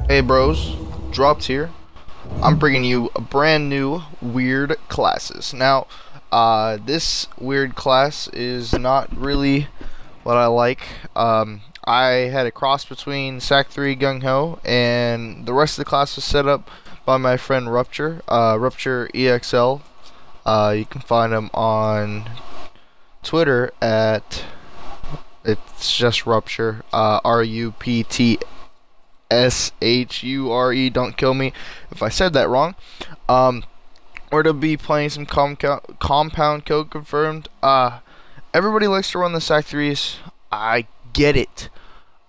Hey bros, dropped here. I'm bringing you a brand new weird classes. Now, this weird class is not really what I like. I had a cross between Sac3 Gung Ho, and the rest of the class was set up by my friend Rupture, Rupture EXL. You can find him on Twitter at it's just Rupture, RUPTSHURE. Don't kill me if I said that wrong. We're to be playing some compound code confirmed. Everybody likes to run the Sac3s. I get it.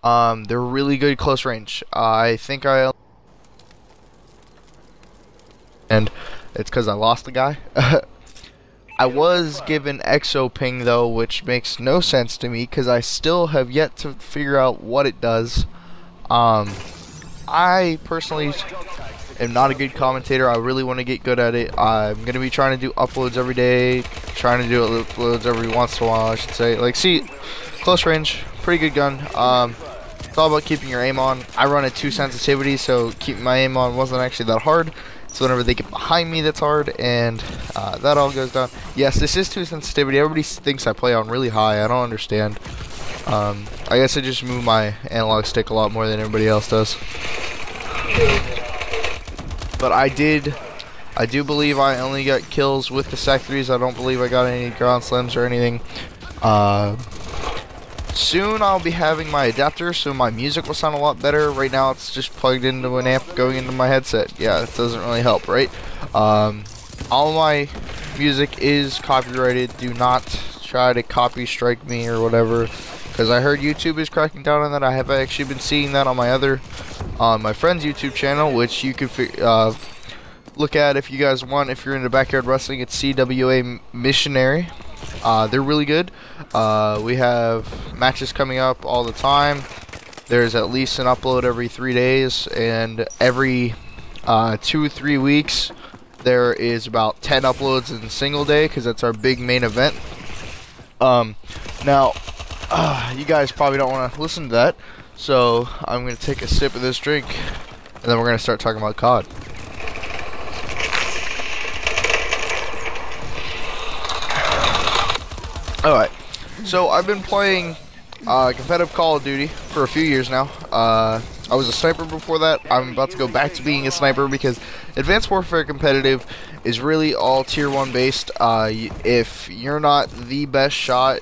They're really good close range. I think and it's because I lost the guy. I was given exo ping though, which makes no sense to me because I still have yet to figure out what it does. I personally am not a good commentator. I really want to get good at it. I'm going to be trying to do uploads every day, trying to do uploads every once in a while, I should say. Like, see, close range, pretty good gun. It's all about keeping your aim on. I run at 2 sensitivity, so keeping my aim on wasn't actually that hard. So whenever they get behind me, that's hard, and that all goes down. Yes, this is 2 sensitivity. Everybody thinks I play on really high. I don't understand. I guess I just move my analog stick a lot more than everybody else does. But I do believe I only got kills with the Sac3s. I don't believe I got any ground slams or anything. Soon I'll be having my adapter, so my music will sound a lot better. Right now it's just plugged into an amp going into my headset. Yeah, it doesn't really help, right? All my music is copyrighted. Do not try to copy strike me or whatever, because I heard YouTube is cracking down on that. I have actually been seeing that on my friend's YouTube channel, which you can look at if you guys want. If you're into backyard wrestling, it's CWA Missionary. They're really good. We have matches coming up all the time. There's at least an upload every 3 days, and every 2-3 weeks there is about 10 uploads in a single day, because that's our big main event. Now you guys probably don't want to listen to that, so I'm going to take a sip of this drink, and then we're going to start talking about COD. Alright, so I've been playing competitive Call of Duty for a few years now. I was a sniper before that. I'm about to go back to being a sniper because Advanced Warfare Competitive is really all tier 1 based. If you're not the best shot,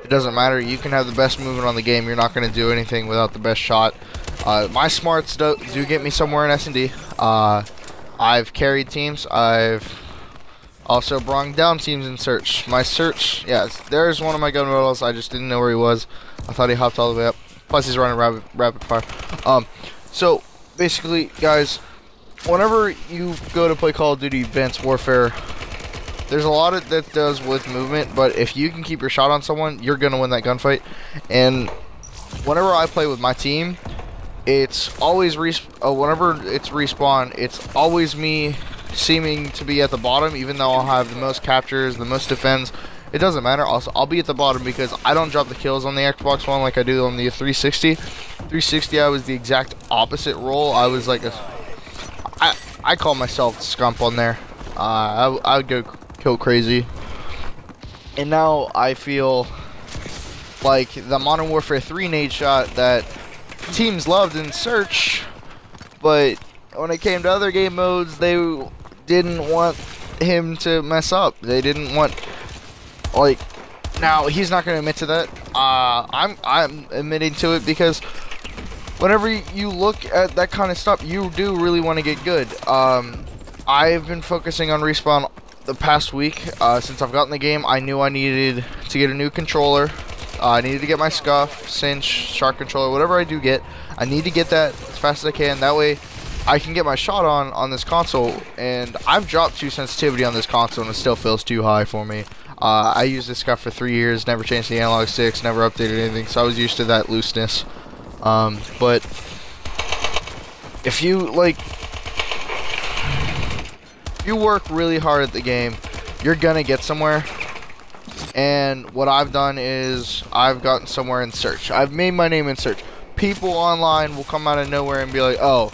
it doesn't matter. You can have the best movement on the game. You're not going to do anything without the best shot. My smarts do get me somewhere in S&D. I've carried teams. I've also brought down teams in search. My search, yes, there's one of my gun models. I just didn't know where he was. I thought he hopped all the way up. Plus he's running rapid fire. So basically, guys, whenever you go to play Call of Duty Advanced Warfare, there's a lot of that does with movement, but if you can keep your shot on someone, you're gonna win that gunfight. And whenever I play with my team, it's always whenever it's respawn, it's always me seeming to be at the bottom, even though I'll have the most captures, the most defends. It doesn't matter. Also, I'll be at the bottom because I don't drop the kills on the Xbox One like I do on the 360. 360, I was the exact opposite role. I was like I call myself scump on there. I would go crazy. And now I feel like the Modern Warfare 3 nade shot that teams loved in search, but when it came to other game modes, they didn't want him to mess up. They didn't want, like, now he's not going to admit to that. I'm admitting to it because whenever you look at that kind of stuff, you do really want to get good. I've been focusing on respawn the past week. Since I've gotten the game, I knew I needed to get a new controller. I needed to get my Scuff, Cinch, Shark controller, whatever I do get. I need to get that as fast as I can. That way I can get my shot on this console, and I've dropped 2 sensitivity on this console and it still feels too high for me. I used this Scuff for 3 years, never changed the analog sticks, never updated anything, so I was used to that looseness. But if you work really hard at the game, you're gonna get somewhere. And what I've done is I've gotten somewhere in search. I've made my name in search. people online will come out of nowhere and be like, oh,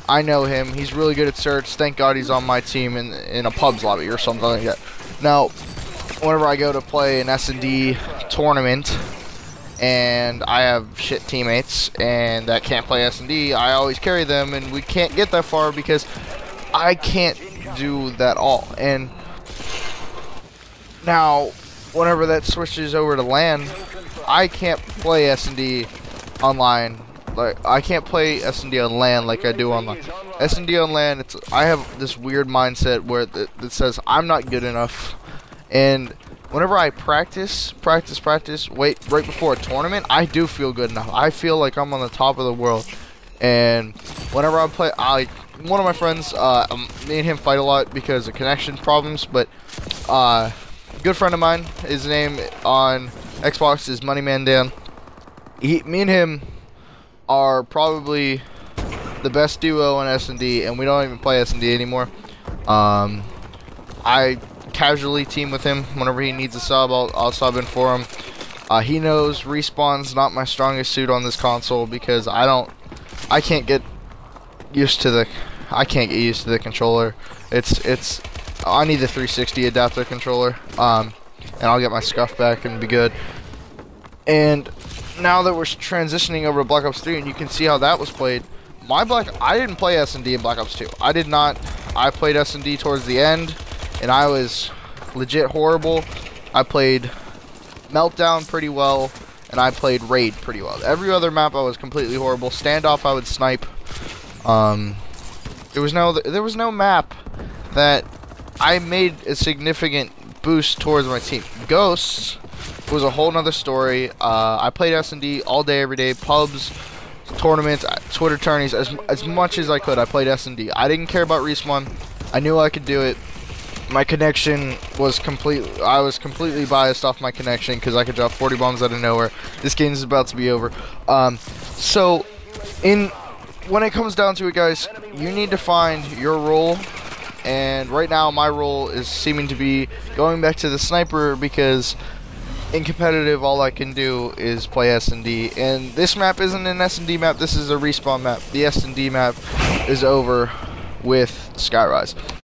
I know him, he's really good at search, thank God he's on my team in a pubs lobby or something like that. Now, whenever I go to play an S&D tournament and I have shit teammates and that can't play S&D, I always carry them, and we can't get that far because I can't do that all. And now, whenever that switches over to LAN, I can't play S&D online. Like, I can't play S&D on LAN like I do online. S&D on LAN, I have this weird mindset where it says I'm not good enough, and whenever I practice, wait right before a tournament, I do feel good enough. I feel like I'm on the top of the world. And whenever I play, one of my friends, me and him fight a lot because of connection problems, but good friend of mine, his name on Xbox is Moneyman Dan. Me and him are probably the best duo in S&D, and we don't even play S&D anymore. I casually team with him whenever he needs a sub. I'll sub in for him. He knows respawn's not my strongest suit on this console because I can't get used to the controller. I need the 360 adapter controller, and I'll get my scuff back and be good. And now that we're transitioning over to Black Ops 3, and you can see how that was played, I didn't play S&D in Black Ops 2. I did not. I played S&D towards the end, and I was legit horrible. I played Meltdown pretty well, and I played Raid pretty well. Every other map I was completely horrible. Standoff I would snipe. There was no map that I made a significant boost towards my team. Ghosts was a whole nother story. I played S&D all day, every day, pubs, tournaments, Twitter tourneys, as much as I could. I played S&D. I didn't care about respawn. I knew I could do it. My connection was I was completely biased off my connection because I could drop 40 bombs out of nowhere. This game is about to be over. So when it comes down to it, guys, you need to find your role. And right now, my role is seeming to be going back to the sniper because in competitive, all I can do is play S&D. And this map isn't an S&D map. This is a respawn map. The S&D map is over with Skyrise.